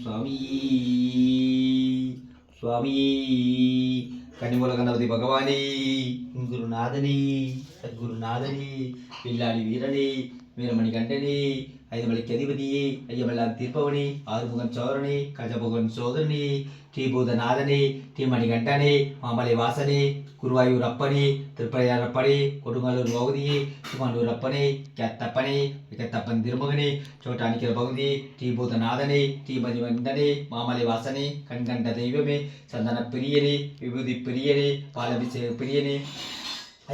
சுவாமி சுவாமி கன்னிமூல கணபதி பகவானே, குருநாதனே, சத்குருநாதனே, பில்லாளி வீரனே, வீரமணி கண்டனே, ஐந்தமலைக்கு அதிபதியே, ஐயமெல்லாம் தீர்ப்பவனே, ஆறுமுகன் சோரனே, கஜமுகன் சோதரனே, ஸ்ரீபூதநாதனே, தீமணி கண்டனே, மாமலை வாசனே, குருவாயூர் அப்பனே, திருப்பரையார் அப்பனே, கொடுங்கலூர் பகுதியே, சுமண்டூர் அப்பனே, கத்தப்பனே, கத்தப்பன் திருமகனே, சோட்டானிக்கிற பகுதியே, ஸ்ரீபூதநாதனே, தீமதி கண்டனே, மாமலை வாசனே, கண்கண்ட தெய்வமே, சந்தன பிரியனே, விபூதி பிரியனே, பாலபிஷேக பிரியனே,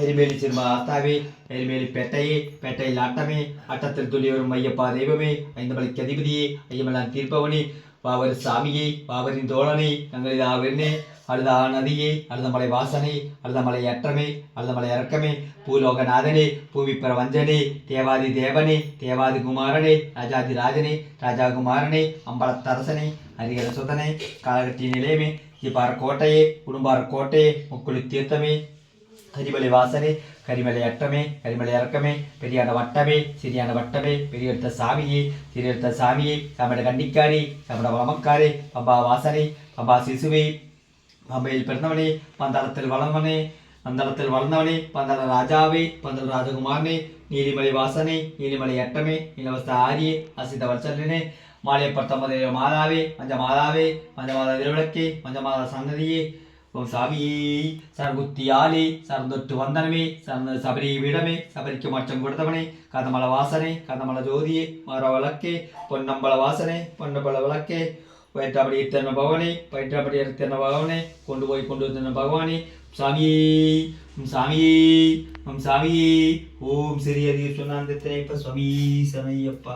அரிமேலி சிறும ஆத்தாவே, அரிமேலி பேட்டையே, பேட்டையில் ஆட்டமே, ஆட்டத்தில் துளி வரும் ஐயப்பா தெய்வமே, ஐந்தமலைக்கு அதிபதியே, ஐயமெல்லாம் தீர்ப்பவனே, வாவர் சாமியே, வாவரின் தோழனே, தங்களில் ஆவெண்ணே, அழுதா நதியே, அழுதமலை வாசனே, அழுதமலை அற்றமே, அழுதமலை இறக்கமே, பூலோகநாதனே, பூமி பிரவஞ்சனே, தேவாதி தேவனே, தேவாதி குமாரனே, ராஜாதி ராஜனே, ராஜா குமாரனே, அம்பலத்தரசனே, ஹரிகர சுதனே, காலகட்டி நிலையமே, இப்பார கோட்டையே, குடும்பார கோட்டையே, முக்குளி தீர்த்தமே, கரிமலை வாசனே, கரிமலை அட்டமே, கரிமலை இறக்கமே, பெரியான வட்டமே, சிறியான வட்டமே, பெரியெடுத்த சாமியே, சிறியெடுத்த சாமியே, சமட கண்டிக்காரே, சமட வளமக்காரே, பம்பா வாசனே, பம்பா சிசுவே, பம்பையில் பிறந்தவனே, பந்தளத்தில் வளர்ந்தவனே, பந்தளத்தில் வளர்ந்தவனே, பந்தள ராஜாவே, பந்தள ராஜகுமாரனே, நீலிமலை வாசனே, நீலிமலை அட்டமே, இலவச ஆரியே, அசித வல்சலனே, மாலை 19 மாதாவே, மஞ்ச மாதாவே, மஞ்ச மாதா திருவிளக்கே, மஞ்ச மாதா சன்னதியே, ஓம் சாமியே, சரகுத்தியாலே, சரந்தொட்டு வந்தனமே, சபரி விடமே, சபரிக்கு மச்சம் கொடுத்தவனே, கதமல வாசனே, கதமல ஜோதியே, மர விளக்கே, பொன்னம்பல வாசனே, பொன்னம்பல விளக்கே, பயிற்றாப்படி இருத்தன பகவானே, பயிற்றாப்படி இருத்தன பகவானே, கொண்டு வந்த பகவானே, சாமியே, சாமியே, சாமியே, ஓம் சிறியதி சொன்னான் சுவாமி சனையப்பா.